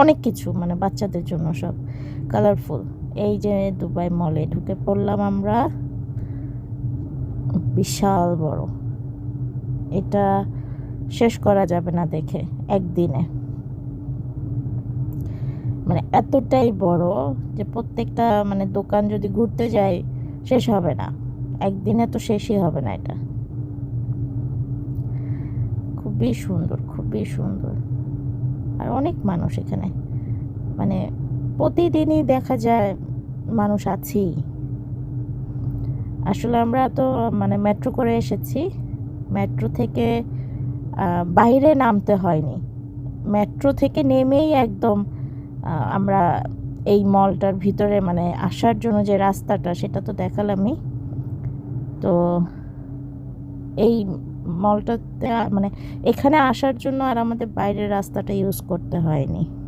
অনেক কিছু, মানে বাচ্চাদের জন্য সব কালারফুল। এই যে দুবাই মলে ঢুকে পড়লাম আমরা, বিশাল বড়, এটা শেষ করা যাবে না দেখে একদিনে, মানে এতটাই বড় যে প্রত্যেকটা মানে দোকান যদি ঘুরতে যাই শেষ হবে না, একদিনে তো শেষই হবে না। এটা খুবই সুন্দর, খুবই সুন্দর। আর অনেক মানুষ এখানে, মানে প্রতিদিনই দেখা যায় মানুষ আছেই। আসলে আমরা তো মানে মেট্রো করে এসেছি, মেট্রো থেকে বাইরে নামতে হয়নি, মেট্রো থেকে নেমেই একদম আমরা এই মলটার ভিতরে মানে আসার জন্য যে রাস্তাটা সেটা তো দেখালামই। তো এই মলটাতে মানে এখানে আসার জন্য আর আমাদের বাইরের রাস্তাটা ইউজ করতে হয়নি।